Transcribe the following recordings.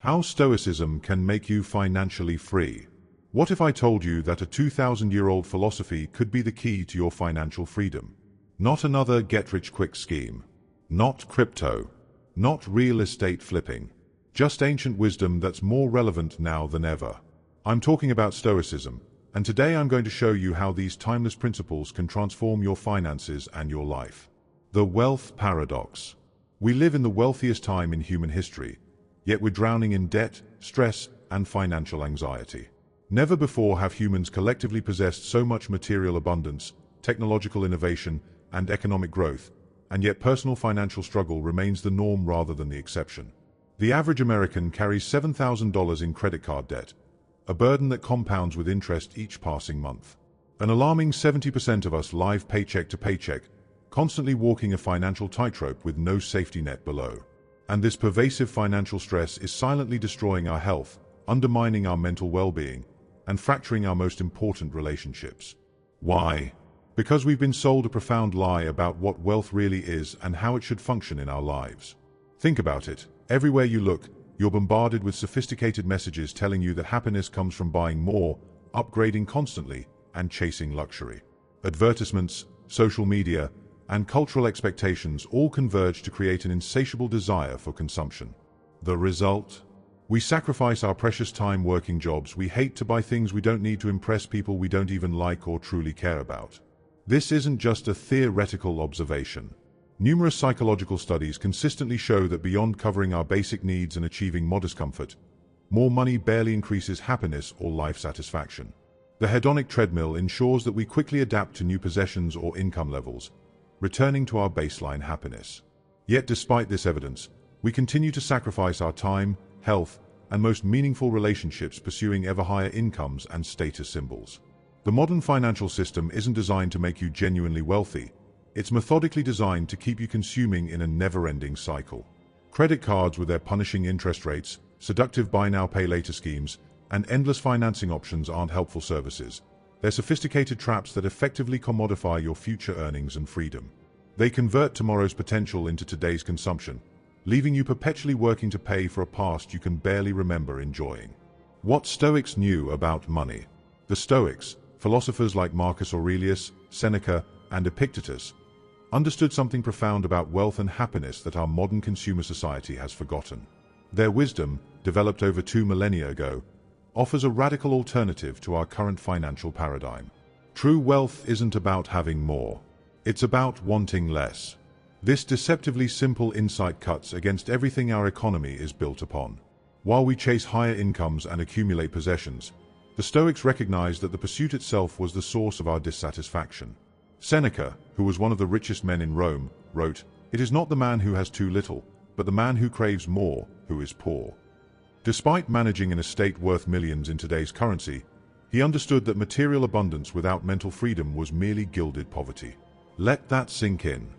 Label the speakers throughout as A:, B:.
A: How Stoicism can make you financially free. What if I told you that a 2,000-year-old philosophy could be the key to your financial freedom? Not another get-rich-quick scheme. Not crypto. Not real estate flipping. Just ancient wisdom that's more relevant now than ever. I'm talking about Stoicism, and today I'm going to show you how these timeless principles can transform your finances and your life. The wealth paradox. We live in the wealthiest time in human history, yet we're drowning in debt, stress, and financial anxiety. Never before have humans collectively possessed so much material abundance, technological innovation, and economic growth, and yet personal financial struggle remains the norm rather than the exception. The average American carries $7,000 in credit card debt, a burden that compounds with interest each passing month. An alarming 70% of us live paycheck to paycheck, constantly walking a financial tightrope with no safety net below. And this pervasive financial stress is silently destroying our health, undermining our mental well-being, and fracturing our most important relationships. Why? Because we've been sold a profound lie about what wealth really is and how it should function in our lives. Think about it. Everywhere you look, you're bombarded with sophisticated messages telling you that happiness comes from buying more, upgrading constantly, and chasing luxury. Advertisements, social media, and cultural expectations all converge to create an insatiable desire for consumption. The result? We sacrifice our precious time working jobs we hate to buy things we don't need to impress people we don't even like or truly care about. This isn't just a theoretical observation. Numerous psychological studies consistently show that beyond covering our basic needs and achieving modest comfort, more money barely increases happiness or life satisfaction. The hedonic treadmill ensures that we quickly adapt to new possessions or income levels, returning to our baseline happiness. Yet despite this evidence, we continue to sacrifice our time, health, and most meaningful relationships pursuing ever higher incomes and status symbols. The modern financial system isn't designed to make you genuinely wealthy. It's methodically designed to keep you consuming in a never-ending cycle. Credit cards with their punishing interest rates, seductive buy now pay later schemes, and endless financing options aren't helpful services. They're sophisticated traps that effectively commodify your future earnings and freedom. They convert tomorrow's potential into today's consumption, leaving you perpetually working to pay for a past you can barely remember enjoying. What Stoics knew about money. The Stoics, philosophers like Marcus Aurelius, Seneca, and Epictetus, understood something profound about wealth and happiness that our modern consumer society has forgotten. Their wisdom, developed over 2 millennia ago, offers a radical alternative to our current financial paradigm. True wealth isn't about having more. It's about wanting less. This deceptively simple insight cuts against everything our economy is built upon. While we chase higher incomes and accumulate possessions, the Stoics recognized that the pursuit itself was the source of our dissatisfaction. Seneca, who was one of the richest men in Rome, wrote, "It is not the man who has too little, but the man who craves more, who is poor." Despite managing an estate worth millions in today's currency, he understood that material abundance without mental freedom was merely gilded poverty. Let that sink in.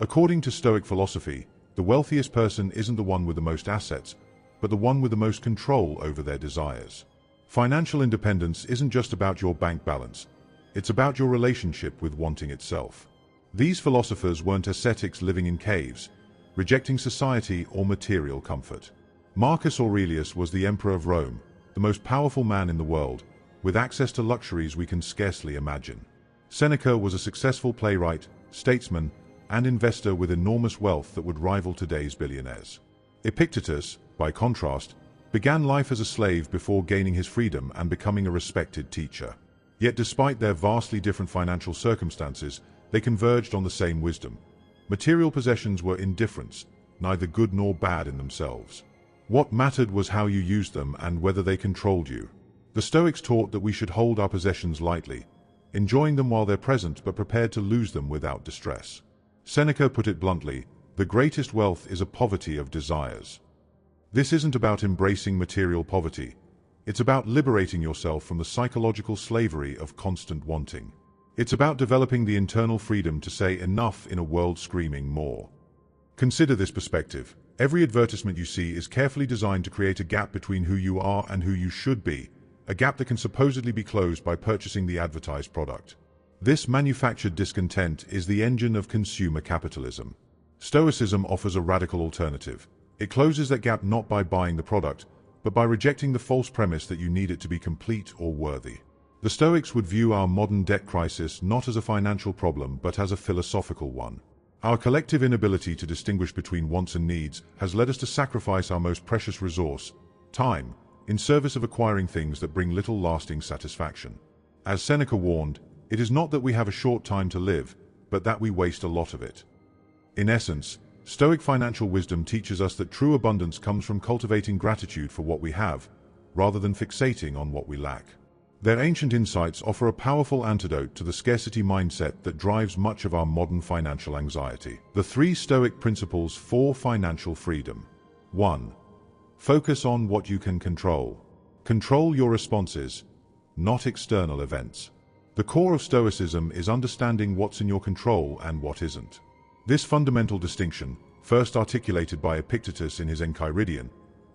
A: According to Stoic philosophy, the wealthiest person isn't the one with the most assets, but the one with the most control over their desires. Financial independence isn't just about your bank balance. It's about your relationship with wanting itself. These philosophers weren't ascetics living in caves, rejecting society or material comfort. Marcus Aurelius was the emperor of Rome, the most powerful man in the world, with access to luxuries we can scarcely imagine. Seneca was a successful playwright, statesman, and investor with enormous wealth that would rival today's billionaires. Epictetus, by contrast, began life as a slave before gaining his freedom and becoming a respected teacher. Yet despite their vastly different financial circumstances, they converged on the same wisdom. Material possessions were indifferents, neither good nor bad in themselves. What mattered was how you used them and whether they controlled you. The Stoics taught that we should hold our possessions lightly, enjoying them while they're present but prepared to lose them without distress. Seneca put it bluntly, the greatest wealth is a poverty of desires. This isn't about embracing material poverty. It's about liberating yourself from the psychological slavery of constant wanting. It's about developing the internal freedom to say enough in a world screaming more. Consider this perspective. Every advertisement you see is carefully designed to create a gap between who you are and who you should be, a gap that can supposedly be closed by purchasing the advertised product. This manufactured discontent is the engine of consumer capitalism. Stoicism offers a radical alternative. It closes that gap not by buying the product, but by rejecting the false premise that you need it to be complete or worthy. The Stoics would view our modern debt crisis not as a financial problem, but as a philosophical one. Our collective inability to distinguish between wants and needs has led us to sacrifice our most precious resource, time, in service of acquiring things that bring little lasting satisfaction. As Seneca warned, it is not that we have a short time to live, but that we waste a lot of it. In essence, Stoic financial wisdom teaches us that true abundance comes from cultivating gratitude for what we have, rather than fixating on what we lack. Their ancient insights offer a powerful antidote to the scarcity mindset that drives much of our modern financial anxiety. The 3 Stoic principles for financial freedom. 1. Focus on what you can control. Control your responses, not external events. The core of Stoicism is understanding what's in your control and what isn't. This fundamental distinction, first articulated by Epictetus in his Enchiridion,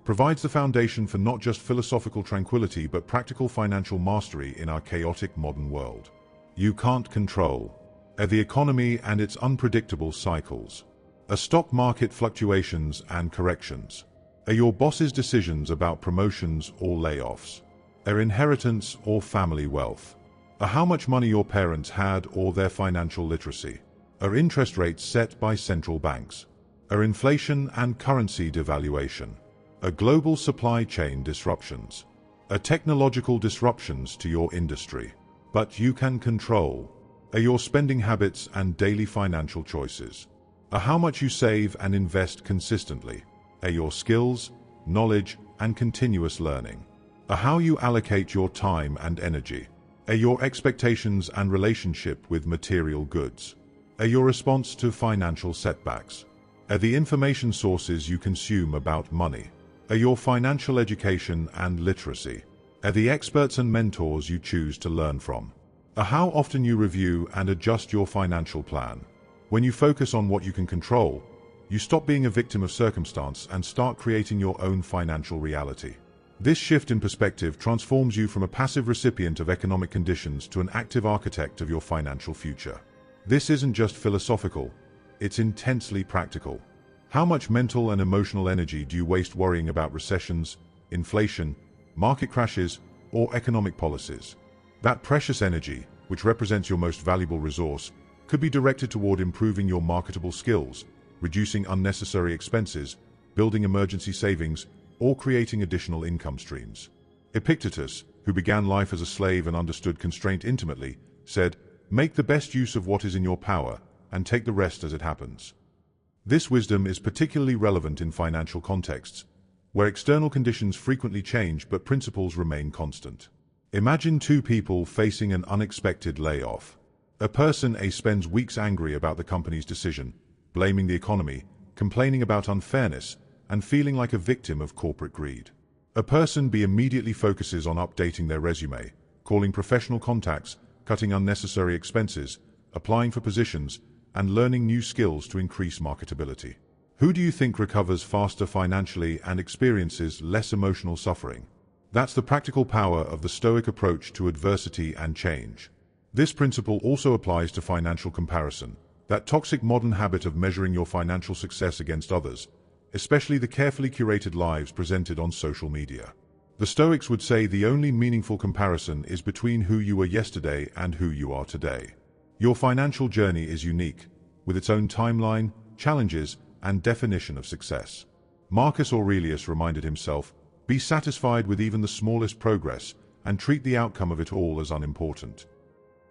A: provides the foundation for not just philosophical tranquility but practical financial mastery in our chaotic modern world. You can't control the economy and its unpredictable cycles, stock market fluctuations and corrections, your boss's decisions about promotions or layoffs, inheritance or family wealth, how much money your parents had or their financial literacy, interest rates set by central banks, inflation and currency devaluation, global supply chain disruptions, technological disruptions to your industry. But you can control your spending habits and daily financial choices, how much you save and invest consistently, your skills, knowledge, and continuous learning, how you allocate your time and energy, your expectations and relationship with material goods, your response to financial setbacks, the information sources you consume about money, your financial education and literacy, the experts and mentors you choose to learn from, how often you review and adjust your financial plan. When you focus on what you can control, you stop being a victim of circumstance and start creating your own financial reality. This shift in perspective transforms you from a passive recipient of economic conditions to an active architect of your financial future. This isn't just philosophical, it's intensely practical. How much mental and emotional energy do you waste worrying about recessions, inflation, market crashes, or economic policies? That precious energy, which represents your most valuable resource, could be directed toward improving your marketable skills, reducing unnecessary expenses, building emergency savings, or creating additional income streams. Epictetus, who began life as a slave and understood constraint intimately, said, "Make the best use of what is in your power, and take the rest as it happens." This wisdom is particularly relevant in financial contexts, where external conditions frequently change but principles remain constant. Imagine 2 people facing an unexpected layoff. A person A spends weeks angry about the company's decision, blaming the economy, complaining about unfairness, and feeling like a victim of corporate greed. A person B immediately focuses on updating their resume, calling professional contacts, cutting unnecessary expenses, applying for positions, and learning new skills to increase marketability. Who do you think recovers faster financially and experiences less emotional suffering? That's the practical power of the Stoic approach to adversity and change. This principle also applies to financial comparison, that toxic modern habit of measuring your financial success against others, especially the carefully curated lives presented on social media. The Stoics would say the only meaningful comparison is between who you were yesterday and who you are today. Your financial journey is unique, with its own timeline, challenges, and definition of success. Marcus Aurelius reminded himself, "Be satisfied with even the smallest progress, and treat the outcome of it all as unimportant."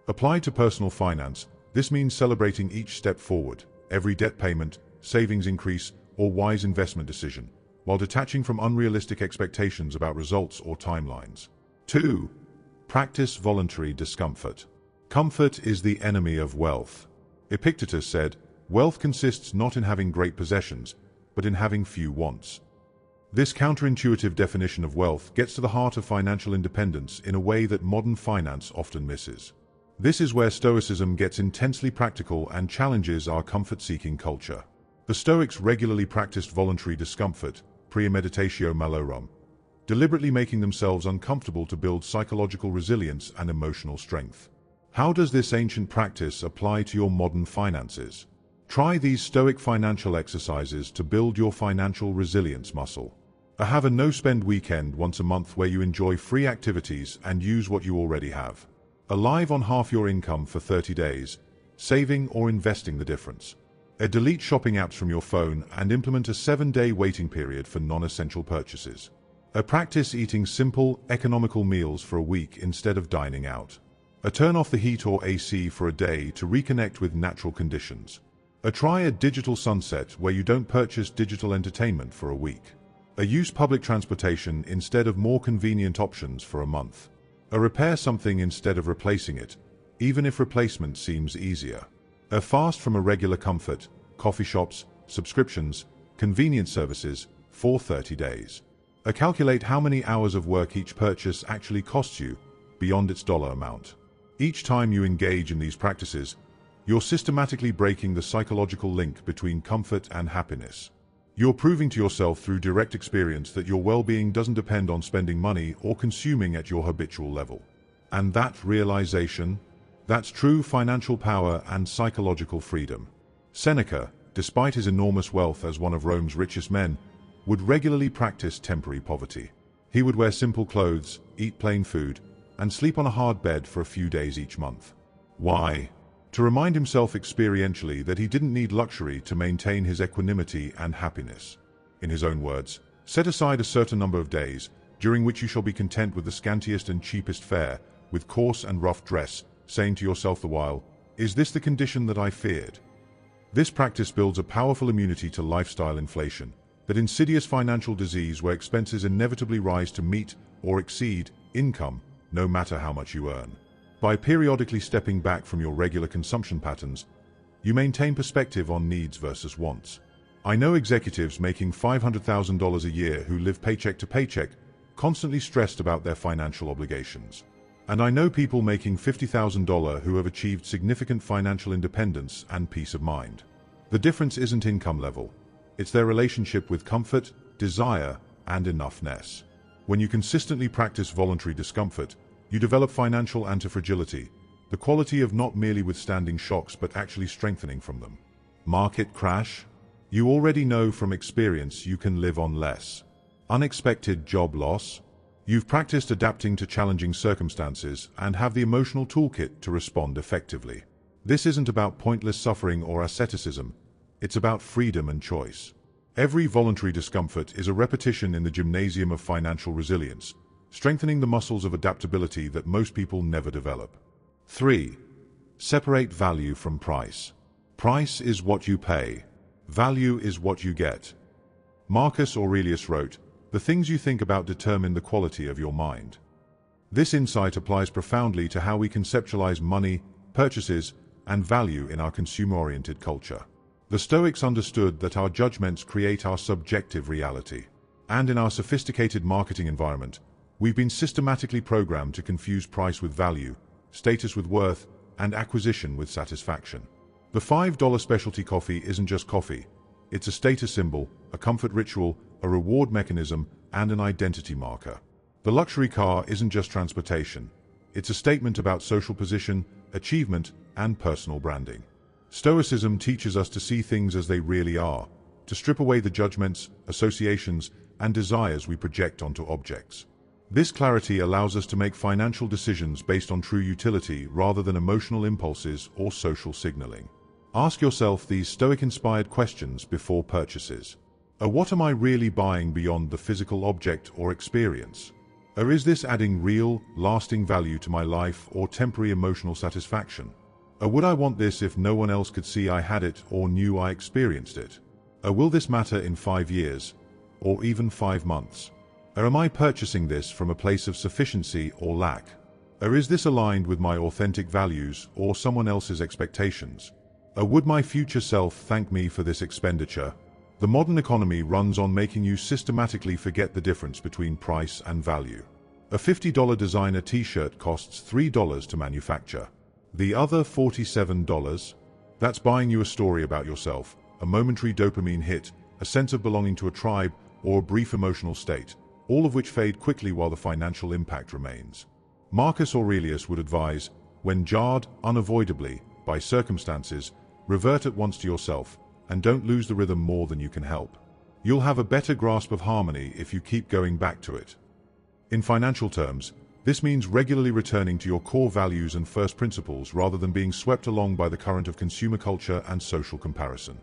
A: Applied to personal finance, this means celebrating each step forward, every debt payment, savings increase, or wise investment decision, while detaching from unrealistic expectations about results or timelines. 2. Practice voluntary discomfort. Comfort is the enemy of wealth. Epictetus said, "Wealth consists not in having great possessions, but in having few wants." This counterintuitive definition of wealth gets to the heart of financial independence in a way that modern finance often misses. This is where Stoicism gets intensely practical and challenges our comfort-seeking culture. The Stoics regularly practiced voluntary discomfort, premeditatio malorum, deliberately making themselves uncomfortable to build psychological resilience and emotional strength. How does this ancient practice apply to your modern finances? Try these Stoic financial exercises to build your financial resilience muscle. Have a no-spend weekend once a month where you enjoy free activities and use what you already have. Live on half your income for 30 days, saving or investing the difference. Delete shopping apps from your phone and implement a 7-day waiting period for non-essential purchases. Practice eating simple, economical meals for a week instead of dining out. Turn off the heat or AC for a day to reconnect with natural conditions. Try a digital sunset where you don't purchase digital entertainment for a week. Use public transportation instead of more convenient options for a month. Repair something instead of replacing it, even if replacement seems easier. Fast from irregular comfort, coffee shops, subscriptions, convenience services for 30 days. Calculate how many hours of work each purchase actually costs you, beyond its dollar amount. Each time you engage in these practices, you're systematically breaking the psychological link between comfort and happiness. You're proving to yourself through direct experience that your well-being doesn't depend on spending money or consuming at your habitual level. And that realization, that's true financial power and psychological freedom. Seneca, despite his enormous wealth as one of Rome's richest men, would regularly practice temporary poverty. He would wear simple clothes, eat plain food, and sleep on a hard bed for a few days each month. Why? To remind himself experientially that he didn't need luxury to maintain his equanimity and happiness. In his own words, set aside a certain number of days, during which you shall be content with the scantiest and cheapest fare, with coarse and rough dress, saying to yourself the while, is this the condition that I feared? This practice builds a powerful immunity to lifestyle inflation, that insidious financial disease where expenses inevitably rise to meet or exceed income, no matter how much you earn. By periodically stepping back from your regular consumption patterns, you maintain perspective on needs versus wants. I know executives making $500,000 a year who live paycheck to paycheck, constantly stressed about their financial obligations. And I know people making $50,000 who have achieved significant financial independence and peace of mind. The difference isn't income level. It's their relationship with comfort, desire, and enoughness. When you consistently practice voluntary discomfort, you develop financial antifragility, the quality of not merely withstanding shocks but actually strengthening from them. Market crash? You already know from experience you can live on less. Unexpected job loss? You've practiced adapting to challenging circumstances and have the emotional toolkit to respond effectively. This isn't about pointless suffering or asceticism, it's about freedom and choice. Every voluntary discomfort is a repetition in the gymnasium of financial resilience, strengthening the muscles of adaptability that most people never develop. 3. Separate value from price. Price is what you pay. Value is what you get. Marcus Aurelius wrote, "The things you think about determine the quality of your mind." This insight applies profoundly to how we conceptualize money, purchases, and value in our consumer-oriented culture. The Stoics understood that our judgments create our subjective reality. And in our sophisticated marketing environment, we've been systematically programmed to confuse price with value, status with worth, and acquisition with satisfaction. The $5 specialty coffee isn't just coffee. It's a status symbol, a comfort ritual, a reward mechanism, and an identity marker. The luxury car isn't just transportation. It's a statement about social position, achievement, and personal branding. Stoicism teaches us to see things as they really are, to strip away the judgments, associations, and desires we project onto objects. This clarity allows us to make financial decisions based on true utility rather than emotional impulses or social signaling. Ask yourself these Stoic-inspired questions before purchases. What am I really buying beyond the physical object or experience? Is this adding real, lasting value to my life or temporary emotional satisfaction? Would I want this if no one else could see I had it or knew I experienced it? Will this matter in 5 years, or even 5 months? Am I purchasing this from a place of sufficiency or lack? Is this aligned with my authentic values or someone else's expectations? Would my future self thank me for this expenditure? The modern economy runs on making you systematically forget the difference between price and value. A $50 designer t-shirt costs $3 to manufacture. The other $47? That's buying you a story about yourself, a momentary dopamine hit, a sense of belonging to a tribe, or a brief emotional state, all of which fade quickly while the financial impact remains. Marcus Aurelius would advise, when jarred unavoidably by circumstances, revert at once to yourself, and don't lose the rhythm more than you can help. You'll have a better grasp of harmony if you keep going back to it. In financial terms, this means regularly returning to your core values and first principles rather than being swept along by the current of consumer culture and social comparison.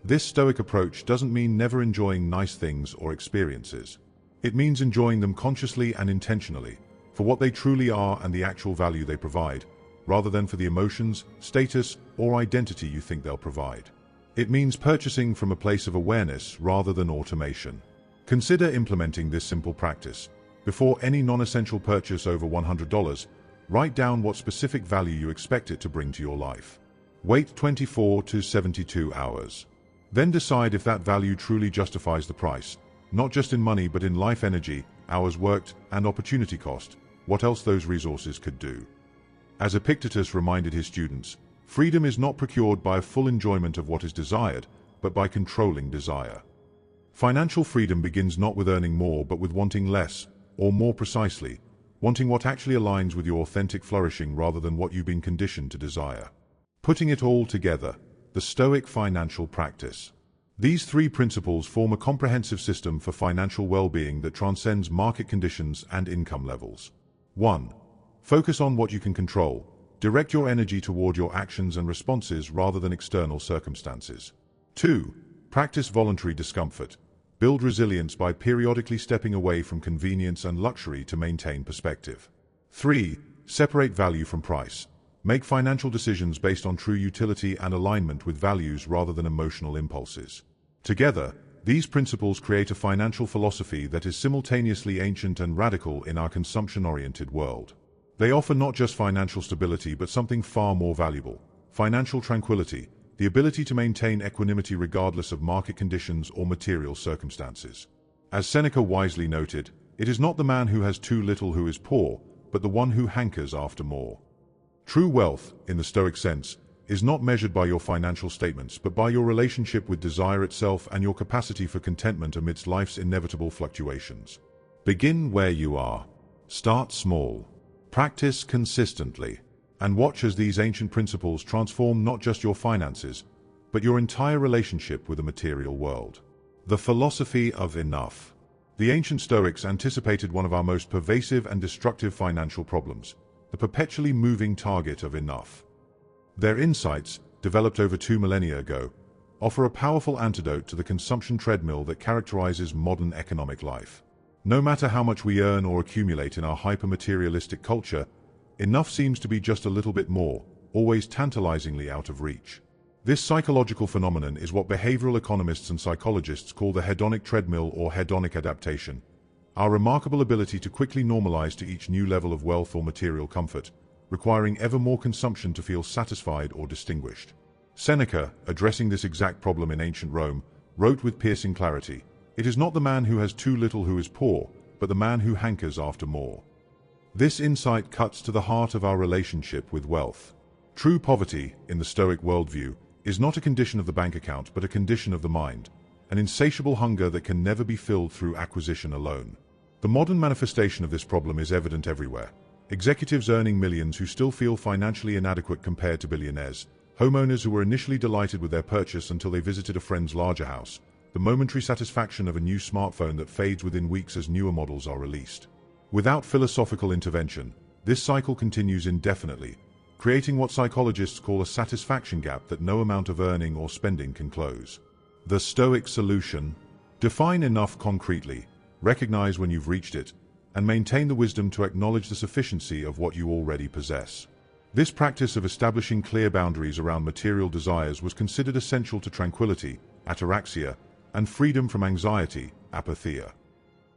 A: This Stoic approach doesn't mean never enjoying nice things or experiences. It means enjoying them consciously and intentionally, for what they truly are and the actual value they provide, rather than for the emotions, status, or identity you think they'll provide. It means purchasing from a place of awareness rather than automation. Consider implementing this simple practice. Before any non-essential purchase over $100, write down what specific value you expect it to bring to your life. Wait 24 to 72 hours. Then decide if that value truly justifies the price, not just in money but in life energy, hours worked, and opportunity cost, what else those resources could do. As Epictetus reminded his students, freedom is not procured by a full enjoyment of what is desired, but by controlling desire. Financial freedom begins not with earning more but with wanting less, or more precisely, wanting what actually aligns with your authentic flourishing rather than what you've been conditioned to desire. Putting it all together, the Stoic financial practice. These three principles form a comprehensive system for financial well-being that transcends market conditions and income levels. 1. Focus on what you can control. Direct your energy toward your actions and responses rather than external circumstances. 2. Practice voluntary discomfort. Build resilience by periodically stepping away from convenience and luxury to maintain perspective. 3. Separate value from price. Make financial decisions based on true utility and alignment with values rather than emotional impulses. Together, these principles create a financial philosophy that is simultaneously ancient and radical in our consumption-oriented world. They offer not just financial stability but something far more valuable: financial tranquility, the ability to maintain equanimity regardless of market conditions or material circumstances. As Seneca wisely noted, it is not the man who has too little who is poor, but the one who hankers after more. True wealth, in the Stoic sense, is not measured by your financial statements but by your relationship with desire itself and your capacity for contentment amidst life's inevitable fluctuations. Begin where you are. Start small. Practice consistently. And watch as these ancient principles transform not just your finances, but your entire relationship with the material world. The philosophy of enough. The ancient Stoics anticipated one of our most pervasive and destructive financial problems: the perpetually moving target of enough. Their insights, developed over 2 millennia ago, offer a powerful antidote to the consumption treadmill that characterizes modern economic life. No matter how much we earn or accumulate in our hyper-materialistic culture, enough seems to be just a little bit more, always tantalizingly out of reach. This psychological phenomenon is what behavioral economists and psychologists call the hedonic treadmill or hedonic adaptation, our remarkable ability to quickly normalize to each new level of wealth or material comfort, requiring ever more consumption to feel satisfied or distinguished. Seneca, addressing this exact problem in ancient Rome, wrote with piercing clarity, "It is not the man who has too little who is poor, but the man who hankers after more." This insight cuts to the heart of our relationship with wealth. True poverty, in the Stoic worldview, is not a condition of the bank account but a condition of the mind, an insatiable hunger that can never be filled through acquisition alone. The modern manifestation of this problem is evident everywhere. Executives earning millions who still feel financially inadequate compared to billionaires, homeowners who were initially delighted with their purchase until they visited a friend's larger house, the momentary satisfaction of a new smartphone that fades within weeks as newer models are released. Without philosophical intervention, this cycle continues indefinitely, creating what psychologists call a satisfaction gap that no amount of earning or spending can close. The Stoic solution: define enough concretely, recognize when you've reached it, and maintain the wisdom to acknowledge the sufficiency of what you already possess. This practice of establishing clear boundaries around material desires was considered essential to tranquility, ataraxia, and freedom from anxiety, apatheia.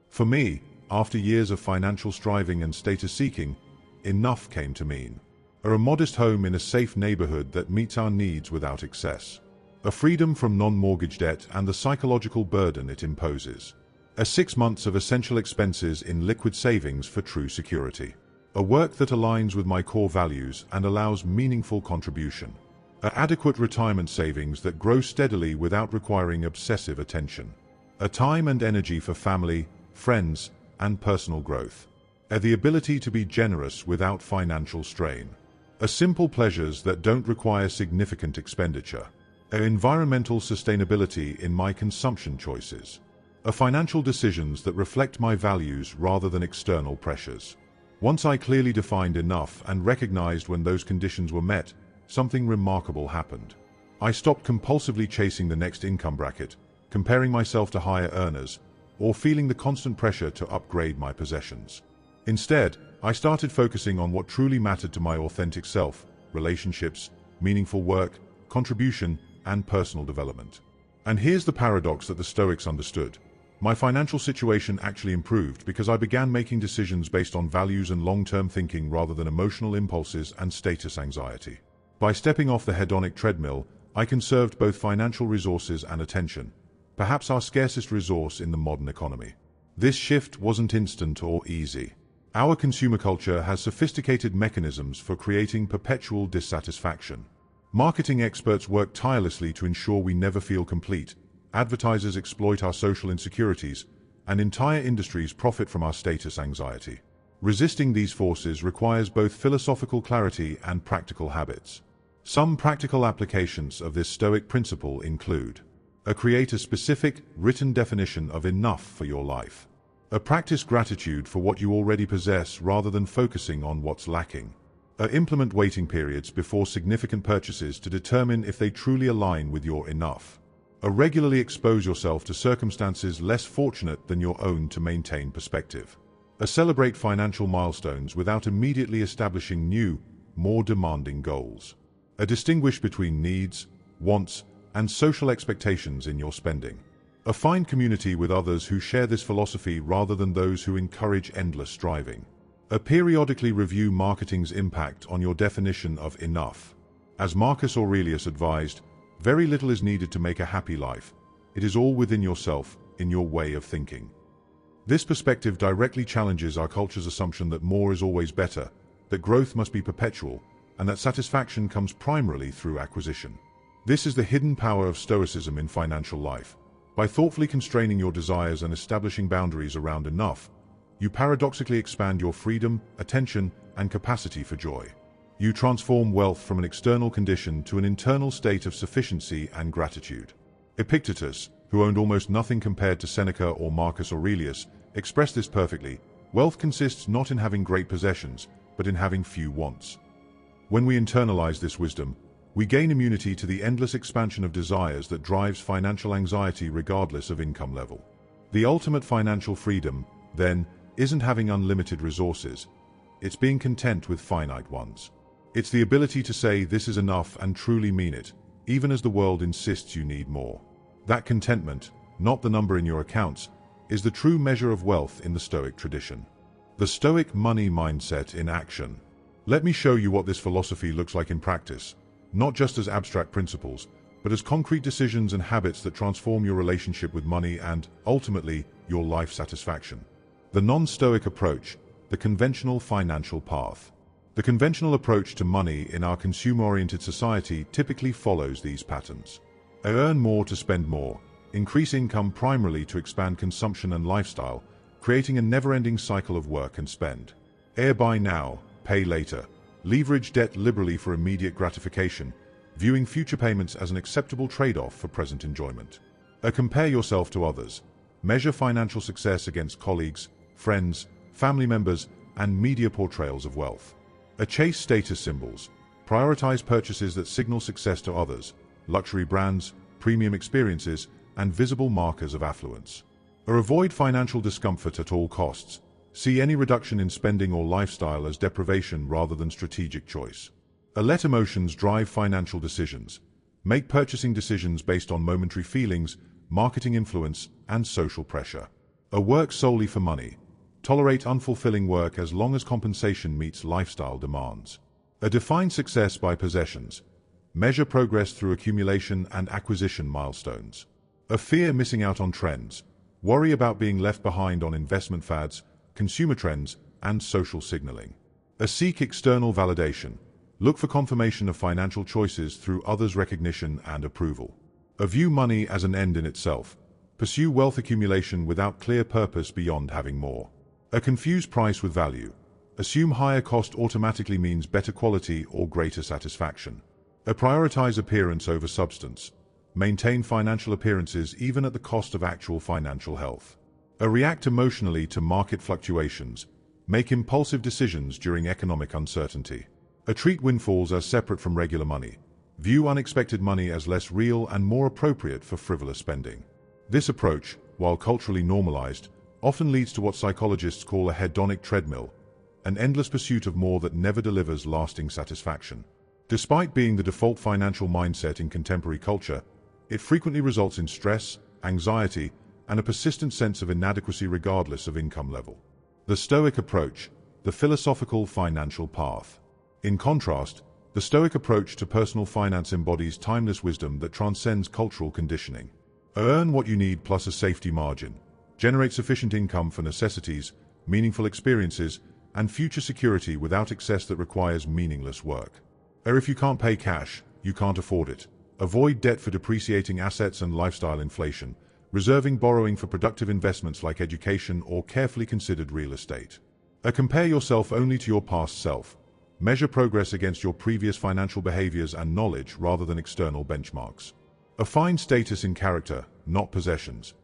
A: For me, after years of financial striving and status seeking, enough came to mean a modest home in a safe neighborhood that meets our needs without excess, a freedom from non-mortgage debt and the psychological burden it imposes, a 6 months of essential expenses in liquid savings for true security, a work that aligns with my core values and allows meaningful contribution, adequate retirement savings that grow steadily without requiring obsessive attention, a time and energy for family, friends, and personal growth, the ability to be generous without financial strain, simple pleasures that don't require significant expenditure, environmental sustainability in my consumption choices, are financial decisions that reflect my values rather than external pressures. Once I clearly defined enough and recognized when those conditions were met, something remarkable happened. I stopped compulsively chasing the next income bracket, comparing myself to higher earners, or feeling the constant pressure to upgrade my possessions. Instead, I started focusing on what truly mattered to my authentic self: relationships, meaningful work, contribution, and personal development. And here's the paradox that the Stoics understood. My financial situation actually improved because I began making decisions based on values and long-term thinking rather than emotional impulses and status anxiety. By stepping off the hedonic treadmill, I conserved both financial resources and attention, perhaps our scarcest resource in the modern economy. This shift wasn't instant or easy. Our consumer culture has sophisticated mechanisms for creating perpetual dissatisfaction. Marketing experts work tirelessly to ensure we never feel complete. Advertisers exploit our social insecurities, and entire industries profit from our status anxiety. Resisting these forces requires both philosophical clarity and practical habits. Some practical applications of this Stoic principle include: create a specific, written definition of enough for your life. Practice gratitude for what you already possess rather than focusing on what's lacking. Implement waiting periods before significant purchases to determine if they truly align with your enough. Regularly expose yourself to circumstances less fortunate than your own to maintain perspective. Celebrate financial milestones without immediately establishing new, more demanding goals. Distinguish between needs, wants, and social expectations in your spending. Find community with others who share this philosophy rather than those who encourage endless striving. Periodically review marketing's impact on your definition of enough. As Marcus Aurelius advised, very little is needed to make a happy life. It is all within yourself, in your way of thinking. This perspective directly challenges our culture's assumption that more is always better, that growth must be perpetual, and that satisfaction comes primarily through acquisition. This is the hidden power of Stoicism in financial life. By thoughtfully constraining your desires and establishing boundaries around enough, you paradoxically expand your freedom, attention, and capacity for joy. You transform wealth from an external condition to an internal state of sufficiency and gratitude. Epictetus, who owned almost nothing compared to Seneca or Marcus Aurelius, expressed this perfectly: wealth consists not in having great possessions, but in having few wants. When we internalize this wisdom, we gain immunity to the endless expansion of desires that drives financial anxiety regardless of income level. The ultimate financial freedom, then, isn't having unlimited resources. It's being content with finite ones. It's the ability to say this is enough and truly mean it, even as the world insists you need more. That contentment, not the number in your accounts, is the true measure of wealth in the Stoic tradition. The Stoic money mindset in action. Let me show you what this philosophy looks like in practice, not just as abstract principles, but as concrete decisions and habits that transform your relationship with money and, ultimately, your life satisfaction. The non-Stoic approach, the conventional financial path. The conventional approach to money in our consumer-oriented society typically follows these patterns. Earn more to spend more, increase income primarily to expand consumption and lifestyle, creating a never-ending cycle of work and spend. Buy now, pay later. Leverage debt liberally for immediate gratification, viewing future payments as an acceptable trade-off for present enjoyment. Compare yourself to others. Measure financial success against colleagues, friends, family members, and media portrayals of wealth. Chase status symbols. Prioritize purchases that signal success to others, luxury brands, premium experiences, and visible markers of affluence. Avoid financial discomfort at all costs. See any reduction in spending or lifestyle as deprivation rather than strategic choice. Let emotions drive financial decisions. Make purchasing decisions based on momentary feelings, marketing influence, and social pressure. Work solely for money. Tolerate unfulfilling work as long as compensation meets lifestyle demands. Define success by possessions. Measure progress through accumulation and acquisition milestones. Fear missing out on trends. Worry about being left behind on investment fads, consumer trends, and social signaling. Seek external validation. Look for confirmation of financial choices through others' recognition and approval. View money as an end in itself. Pursue wealth accumulation without clear purpose beyond having more. Confuse price with value. Assume higher cost automatically means better quality or greater satisfaction. Prioritize appearance over substance. maintain financial appearances even at the cost of actual financial health. A react emotionally to market fluctuations, make impulsive decisions during economic uncertainty. A treat windfalls as separate from regular money, view unexpected money as less real and more appropriate for frivolous spending. This approach, while culturally normalized, often leads to what psychologists call a hedonic treadmill, an endless pursuit of more that never delivers lasting satisfaction. Despite being the default financial mindset in contemporary culture, it frequently results in stress, anxiety, and a persistent sense of inadequacy regardless of income level. The Stoic approach, the philosophical financial path. In contrast, the Stoic approach to personal finance embodies timeless wisdom that transcends cultural conditioning. Earn what you need plus a safety margin. Generate sufficient income for necessities, meaningful experiences, and future security without excess that requires meaningless work. Or if you can't pay cash, you can't afford it. Avoid debt for depreciating assets and lifestyle inflation, reserving borrowing for productive investments like education or carefully considered real estate. Compare yourself only to your past self. Measure progress against your previous financial behaviors and knowledge rather than external benchmarks. Find status in character, not possessions.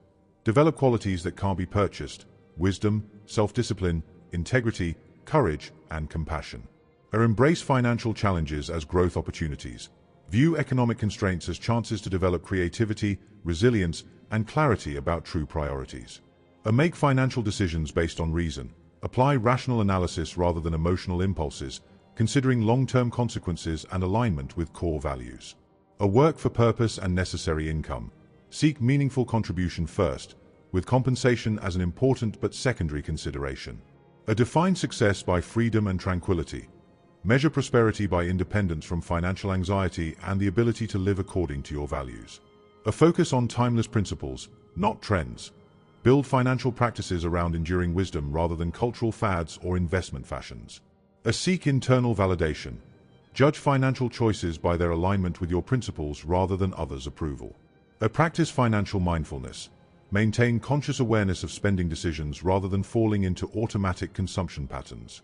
A: Develop qualities that can't be purchased: wisdom, self-discipline, integrity, courage, and compassion. Embrace financial challenges as growth opportunities. View economic constraints as chances to develop creativity, resilience, and clarity about true priorities. Make financial decisions based on reason. Apply rational analysis rather than emotional impulses, considering long-term consequences and alignment with core values. Work for purpose and necessary income. Seek meaningful contribution first, with compensation as an important but secondary consideration. Define success by freedom and tranquility. Measure prosperity by independence from financial anxiety and the ability to live according to your values. Focus on timeless principles, not trends. Build financial practices around enduring wisdom rather than cultural fads or investment fashions. Seek internal validation. Judge financial choices by their alignment with your principles rather than others' approval. Practice financial mindfulness. Maintain conscious awareness of spending decisions rather than falling into automatic consumption patterns.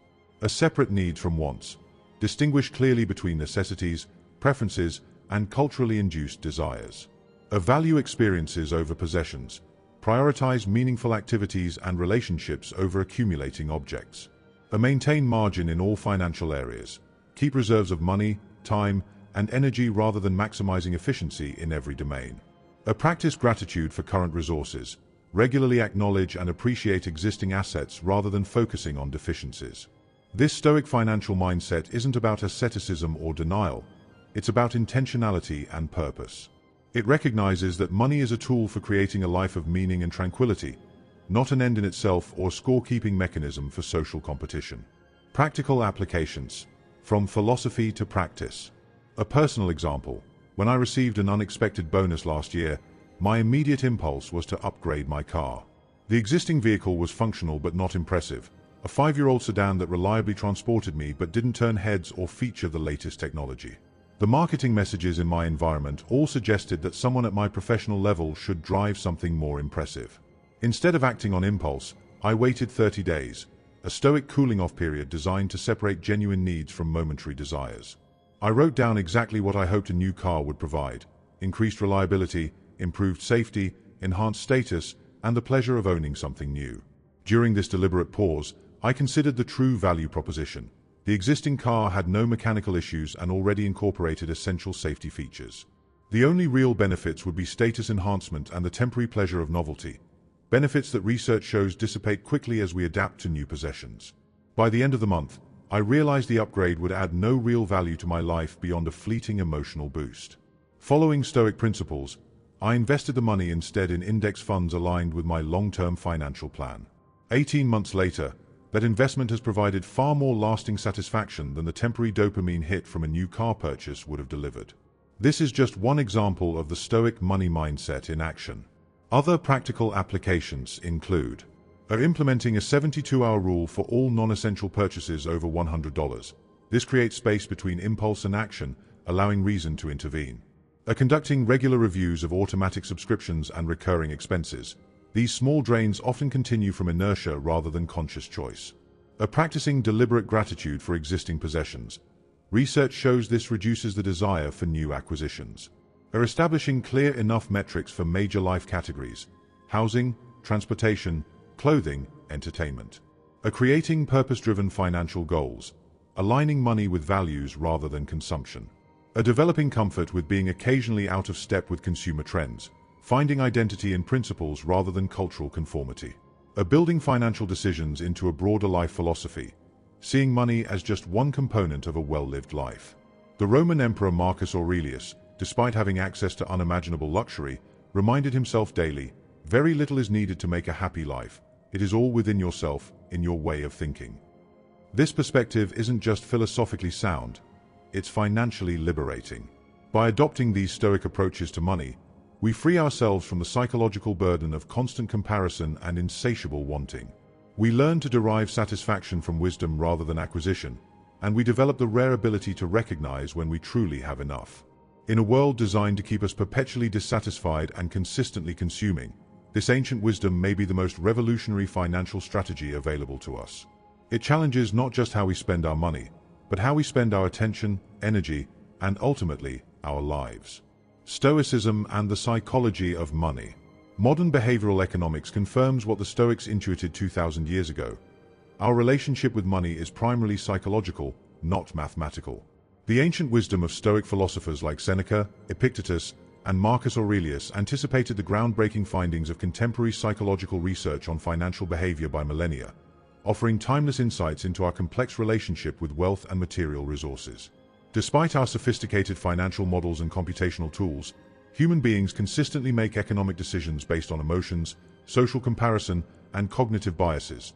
A: Separate needs from wants. Distinguish clearly between necessities, preferences, and culturally induced desires. Value experiences over possessions. Prioritize meaningful activities and relationships over accumulating objects. Maintain margin in all financial areas. Keep reserves of money, time, and energy rather than maximizing efficiency in every domain. Practice gratitude for current resources. Regularly acknowledge and appreciate existing assets rather than focusing on deficiencies. This Stoic financial mindset isn't about asceticism or denial. It's about intentionality and purpose. It recognizes that money is a tool for creating a life of meaning and tranquility, not an end in itself or scorekeeping mechanism for social competition. Practical applications. From philosophy to practice. A personal example. When I received an unexpected bonus last year, my immediate impulse was to upgrade my car. The existing vehicle was functional but not impressive. A 5-year-old sedan that reliably transported me but didn't turn heads or feature the latest technology. The marketing messages in my environment all suggested that someone at my professional level should drive something more impressive. Instead of acting on impulse, I waited 30 days, a Stoic cooling-off period designed to separate genuine needs from momentary desires. I wrote down exactly what I hoped a new car would provide: increased reliability, improved safety, enhanced status, and the pleasure of owning something new. During this deliberate pause, I considered the true value proposition. The existing car had no mechanical issues and already incorporated essential safety features. The only real benefits would be status enhancement and the temporary pleasure of novelty, benefits that research shows dissipate quickly as we adapt to new possessions. By the end of the month, I realized the upgrade would add no real value to my life beyond a fleeting emotional boost. Following Stoic principles, I invested the money instead in index funds aligned with my long-term financial plan. 18 months later, that investment has provided far more lasting satisfaction than the temporary dopamine hit from a new car purchase would have delivered. This is just one example of the Stoic money mindset in action. Other practical applications include implementing a 72-hour rule for all non-essential purchases over $100. This creates space between impulse and action, allowing reason to intervene. Conducting regular reviews of automatic subscriptions and recurring expenses. These small drains often continue from inertia rather than conscious choice. Practicing deliberate gratitude for existing possessions. Research shows this reduces the desire for new acquisitions. are establishing clear enough metrics for major life categories: housing, transportation, clothing, entertainment. Are creating purpose-driven financial goals, aligning money with values rather than consumption. Are developing comfort with being occasionally out of step with consumer trends, finding identity in principles rather than cultural conformity. Are building financial decisions into a broader life philosophy, seeing money as just one component of a well-lived life. The Roman Emperor Marcus Aurelius, despite having access to unimaginable luxury, reminded himself daily, very little is needed to make a happy life. It is all within yourself, in your way of thinking. This perspective isn't just philosophically sound, it's financially liberating. By adopting these Stoic approaches to money, we free ourselves from the psychological burden of constant comparison and insatiable wanting. We learn to derive satisfaction from wisdom rather than acquisition, and we develop the rare ability to recognize when we truly have enough. In a world designed to keep us perpetually dissatisfied and consistently consuming, this ancient wisdom may be the most revolutionary financial strategy available to us. It challenges not just how we spend our money, but how we spend our attention, energy, and ultimately, our lives. Stoicism and the psychology of money. Modern behavioral economics confirms what the Stoics intuited 2,000 years ago. Our relationship with money is primarily psychological, not mathematical. The ancient wisdom of Stoic philosophers like Seneca, Epictetus, and Marcus Aurelius anticipated the groundbreaking findings of contemporary psychological research on financial behavior by millennia, offering timeless insights into our complex relationship with wealth and material resources. Despite our sophisticated financial models and computational tools, human beings consistently make economic decisions based on emotions, social comparison, and cognitive biases,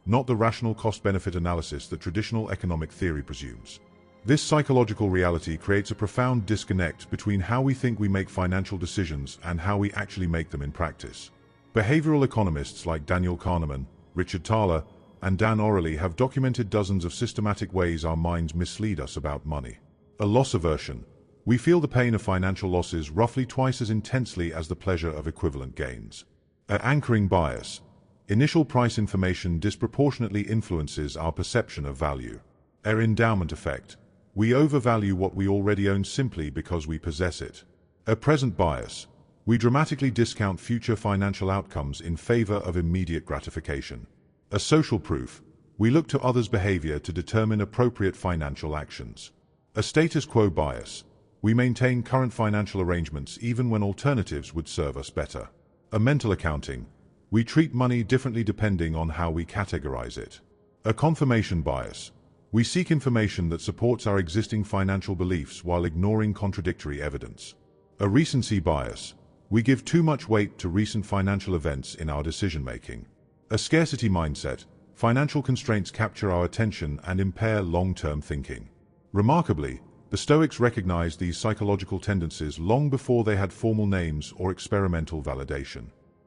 A: not the rational cost-benefit analysis that traditional economic theory presumes. This psychological reality creates a profound disconnect between how we think we make financial decisions and how we actually make them in practice. Behavioral economists like Daniel Kahneman, Richard Thaler, and Dan Ariely have documented dozens of systematic ways our minds mislead us about money. A loss aversion. We feel the pain of financial losses roughly twice as intensely as the pleasure of equivalent gains. An anchoring bias. Initial price information disproportionately influences our perception of value. An endowment effect. We overvalue what we already own simply because we possess it. A present bias. We dramatically discount future financial outcomes in favor of immediate gratification. A social proof. We look to others' behavior to determine appropriate financial actions. A status quo bias. We maintain current financial arrangements even when alternatives would serve us better. A mental accounting. We treat money differently depending on how we categorize it. A confirmation bias. We seek information that supports our existing financial beliefs while ignoring contradictory evidence. A recency bias. We give too much weight to recent financial events in our decision-making. A scarcity mindset. Financial constraints capture our attention and impair long-term thinking. Remarkably, the Stoics recognized these psychological tendencies long before they had formal names or experimental validation.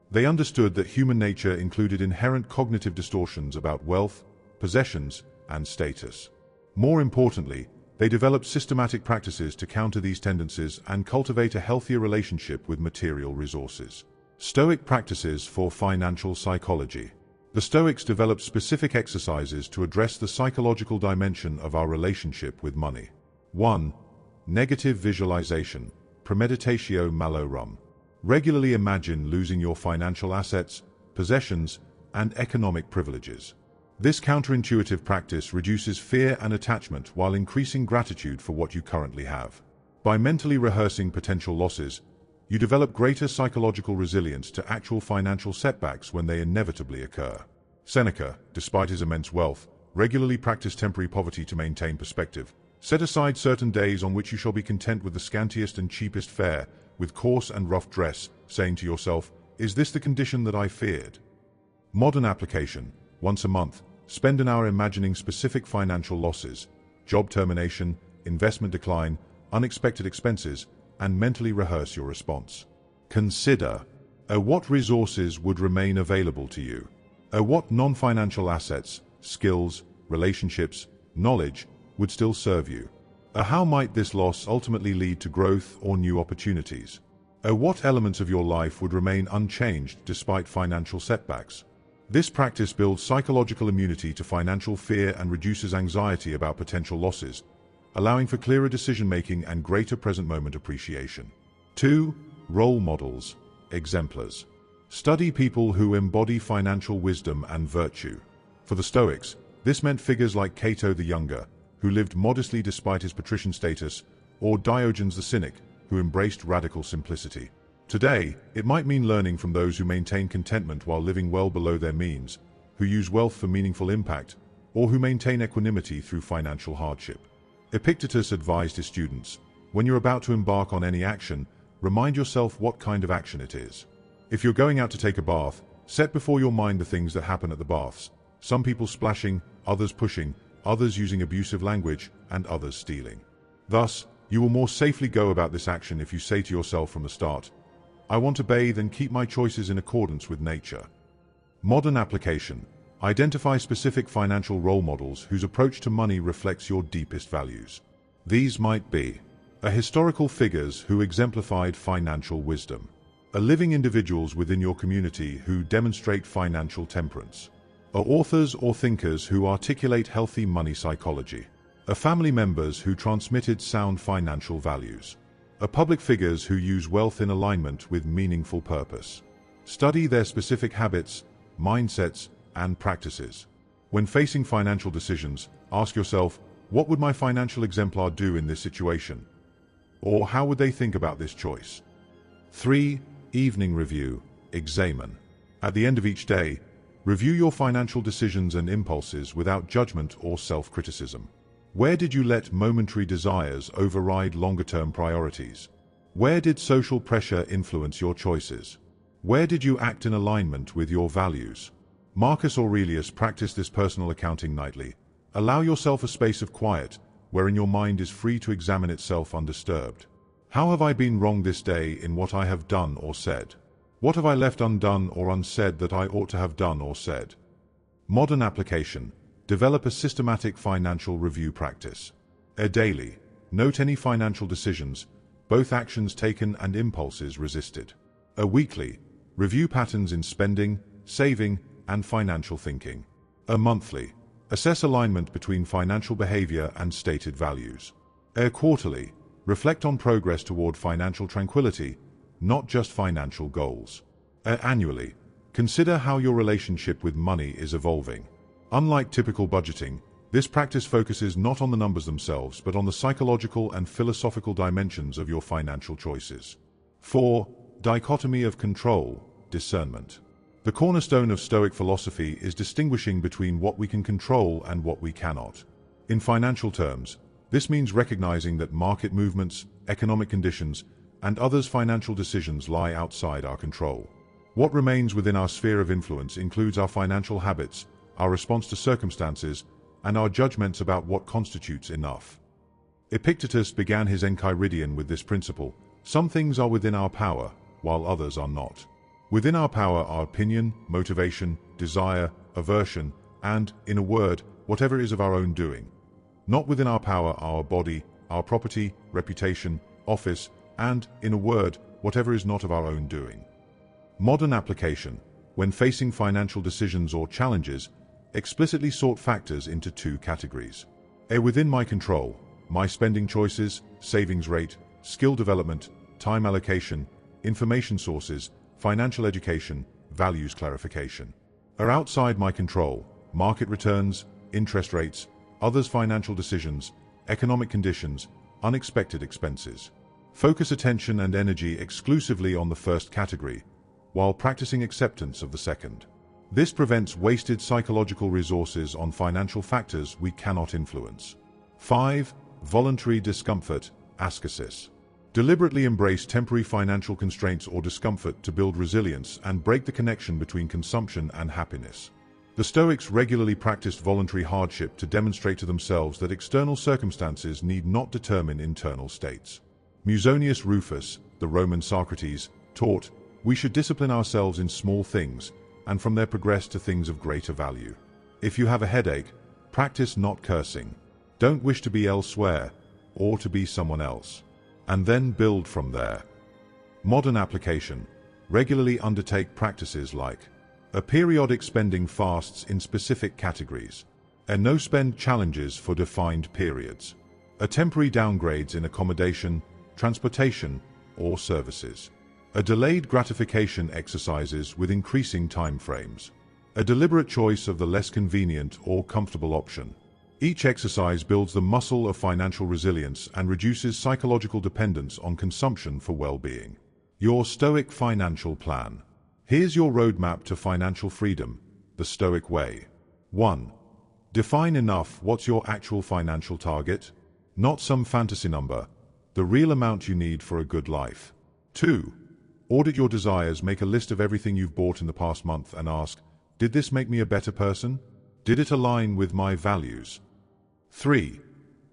A: They understood that human nature included inherent cognitive distortions about wealth, possessions, and status. More importantly, they developed systematic practices to counter these tendencies and cultivate a healthier relationship with material resources. Stoic practices for financial psychology. The Stoics developed specific exercises to address the psychological dimension of our relationship with money. 1. Negative visualization, premeditatio malorum. Regularly imagine losing your financial assets, possessions, and economic privileges. This counterintuitive practice reduces fear and attachment while increasing gratitude for what you currently have. By mentally rehearsing potential losses, you develop greater psychological resilience to actual financial setbacks when they inevitably occur. Seneca, despite his immense wealth, regularly practiced temporary poverty to maintain perspective. Set aside certain days on which you shall be content with the scantiest and cheapest fare, with coarse and rough dress, saying to yourself, "Is this the condition that I feared?" Modern application. Once a month, spend an hour imagining specific financial losses, job termination, investment decline, unexpected expenses, and mentally rehearse your response. Consider, what resources would remain available to you? What non-financial assets, skills, relationships, knowledge would still serve you? How might this loss ultimately lead to growth or new opportunities? What elements of your life would remain unchanged despite financial setbacks? This practice builds psychological immunity to financial fear and reduces anxiety about potential losses, allowing for clearer decision-making and greater present-moment appreciation. 2. Role models, exemplars. Study people who embody financial wisdom and virtue. For the Stoics, this meant figures like Cato the Younger, who lived modestly despite his patrician status, or Diogenes the Cynic, who embraced radical simplicity. Today, it might mean learning from those who maintain contentment while living well below their means, who use wealth for meaningful impact, or who maintain equanimity through financial hardship. Epictetus advised his students, when you're about to embark on any action, remind yourself what kind of action it is. If you're going out to take a bath, set before your mind the things that happen at the baths. Some people splashing, others pushing, others using abusive language, and others stealing. Thus, you will more safely go about this action if you say to yourself from the start, I want to bathe and keep my choices in accordance with nature. Modern application. Identify specific financial role models whose approach to money reflects your deepest values. These might be historical figures who exemplified financial wisdom, living individuals within your community who demonstrate financial temperance, authors or thinkers who articulate healthy money psychology, family members who transmitted sound financial values, public figures who use wealth in alignment with meaningful purpose. Study their specific habits, mindsets, and practices. When facing financial decisions, ask yourself, what would my financial exemplar do in this situation? Or how would they think about this choice? 3. Evening review, examen. At the end of each day, review your financial decisions and impulses without judgment or self-criticism. Where did you let momentary desires override longer-term priorities? Where did social pressure influence your choices? Where did you act in alignment with your values? Marcus Aurelius practiced this personal accounting nightly. Allow yourself a space of quiet, wherein your mind is free to examine itself undisturbed. How have I been wrong this day in what I have done or said? What have I left undone or unsaid that I ought to have done or said? Modern application. Develop a systematic financial review practice. Daily. Note any financial decisions, both actions taken and impulses resisted. Weekly. Review patterns in spending, saving, and financial thinking. Monthly. Assess alignment between financial behavior and stated values. Quarterly. Reflect on progress toward financial tranquility, not just financial goals. Annually. Consider how your relationship with money is evolving. Unlike typical budgeting, this practice focuses not on the numbers themselves but on the psychological and philosophical dimensions of your financial choices. 4. Dichotomy of control, discernment. The cornerstone of Stoic philosophy is distinguishing between what we can control and what we cannot. In financial terms, this means recognizing that market movements, economic conditions, and others' financial decisions lie outside our control. What remains within our sphere of influence includes our financial habits, our response to circumstances, and our judgments about what constitutes enough. Epictetus began his Enchiridion with this principle: some things are within our power, while others are not. Within our power are opinion, motivation, desire, aversion, and, in a word, whatever is of our own doing. Not within our power are our body, our property, reputation, office, and, in a word, whatever is not of our own doing. Modern application. When facing financial decisions or challenges, explicitly sort factors into 2 categories. Within my control, my spending choices, savings rate, skill development, time allocation, information sources, financial education, values clarification. Outside my control, market returns, interest rates, others' financial decisions, economic conditions, unexpected expenses. Focus attention and energy exclusively on the first category, while practicing acceptance of the second. This prevents wasted psychological resources on financial factors we cannot influence. 5. Voluntary discomfort, ascesis. Deliberately embrace temporary financial constraints or discomfort to build resilience and break the connection between consumption and happiness. The Stoics regularly practiced voluntary hardship to demonstrate to themselves that external circumstances need not determine internal states. Musonius Rufus, the Roman Socrates, taught, we should discipline ourselves in small things, and from there progress to things of greater value. If you have a headache, practice not cursing. Don't wish to be elsewhere, or to be someone else. And then build from there. Modern application. Regularly undertake practices like periodic spending fasts in specific categories, no-spend challenges for defined periods, temporary downgrades in accommodation, transportation, or services. A delayed gratification exercises with increasing time frames. A deliberate choice of the less convenient or comfortable option. Each exercise builds the muscle of financial resilience and reduces psychological dependence on consumption for well-being. Your Stoic Financial Plan. Here's your roadmap to financial freedom, the Stoic way. 1. Define enough. What's your actual financial target? Not some fantasy number, the real amount you need for a good life. 2. Audit your desires. Make a list of everything you've bought in the past month and ask, did this make me a better person? Did it align with my values? 3.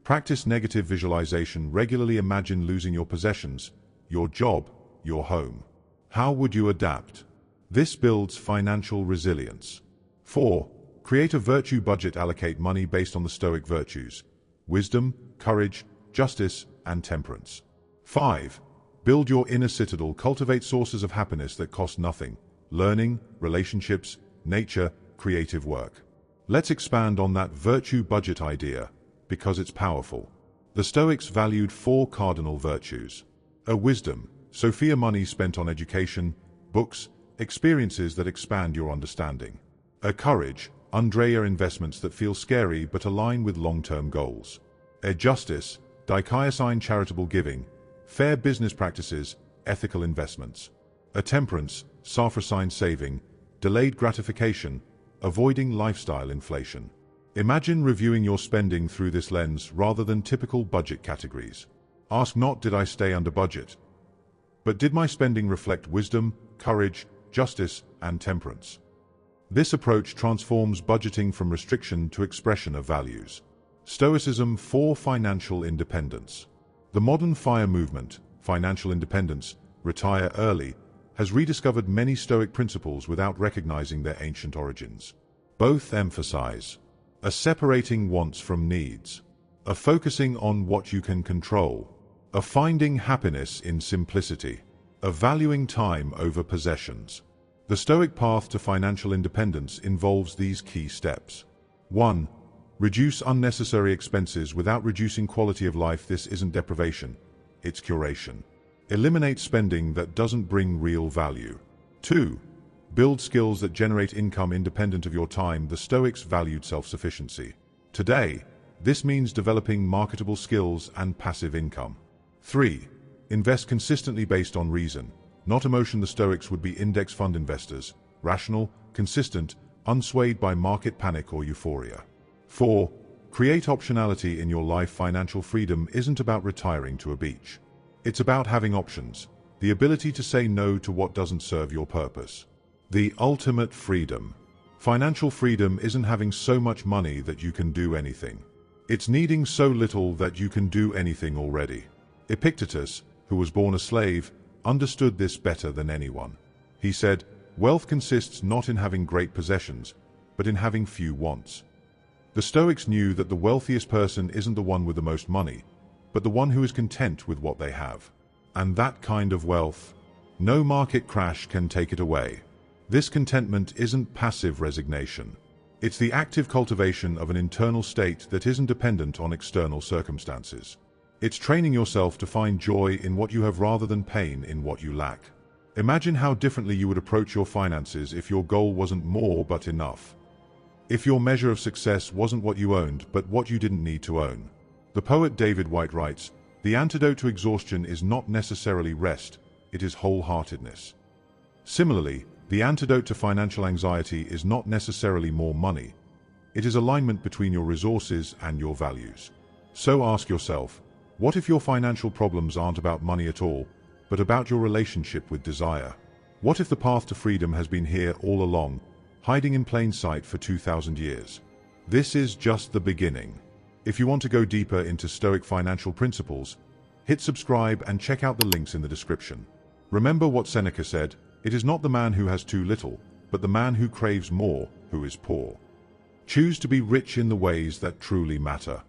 A: Practice negative visualization. Regularly imagine losing your possessions, your job, your home. How would you adapt? This builds financial resilience. 4. Create a virtue budget. Allocate money based on the Stoic virtues: wisdom, courage, justice, and temperance. 5. Build your inner citadel. Cultivate sources of happiness that cost nothing: learning, relationships, nature, creative work. Let's expand on that virtue budget idea, because it's powerful. The Stoics valued 4 cardinal virtues. A wisdom, Sophia, money spent on education, books, experiences that expand your understanding. A courage, Andrea, investments that feel scary but align with long-term goals. A justice, dikaiosine, charitable giving, fair business practices, ethical investments. A temperance, saphrosine, saving, delayed gratification, avoiding lifestyle inflation. Imagine reviewing your spending through this lens rather than typical budget categories. Ask not, did I stay under budget? But did my spending reflect wisdom, courage, justice, and temperance? This approach transforms budgeting from restriction to expression of values. Stoicism for financial independence. The modern FIRE movement, financial independence, retire early, has rediscovered many Stoic principles without recognizing their ancient origins. Both emphasize a separating wants from needs, a focusing on what you can control, a finding happiness in simplicity, a valuing time over possessions. The Stoic path to financial independence involves these key steps. 1. Reduce unnecessary expenses without reducing quality of life. This isn't deprivation, it's curation. Eliminate spending that doesn't bring real value. 2. Build skills that generate income independent of your time. The Stoics valued self-sufficiency. Today, this means developing marketable skills and passive income. 3. Invest consistently based on reason, not emotion. The Stoics would be index fund investors, rational, consistent, unswayed by market panic or euphoria. 4. Create optionality in your life. Financial freedom isn't about retiring to a beach. It's about having options, the ability to say no to what doesn't serve your purpose. The ultimate freedom. Financial freedom isn't having so much money that you can do anything. It's needing so little that you can do anything already. Epictetus, who was born a slave, understood this better than anyone. He said, "Wealth consists not in having great possessions, but in having few wants." The Stoics knew that the wealthiest person isn't the one with the most money, but the one who is content with what they have. And that kind of wealth, no market crash can take it away. This contentment isn't passive resignation. It's the active cultivation of an internal state that isn't dependent on external circumstances. It's training yourself to find joy in what you have rather than pain in what you lack. Imagine how differently you would approach your finances if your goal wasn't more but enough. If your measure of success wasn't what you owned but what you didn't need to own. The poet David Whyte writes, "The antidote to exhaustion is not necessarily rest, it is wholeheartedness." Similarly, the antidote to financial anxiety is not necessarily more money. It is alignment between your resources and your values. So ask yourself, what if your financial problems aren't about money at all, but about your relationship with desire? What if the path to freedom has been here all along, hiding in plain sight for 2,000 years? This is just the beginning. If you want to go deeper into Stoic financial principles, hit subscribe and check out the links in the description. Remember what Seneca said, "It is not the man who has too little, but the man who craves more, who is poor." Choose to be rich in the ways that truly matter.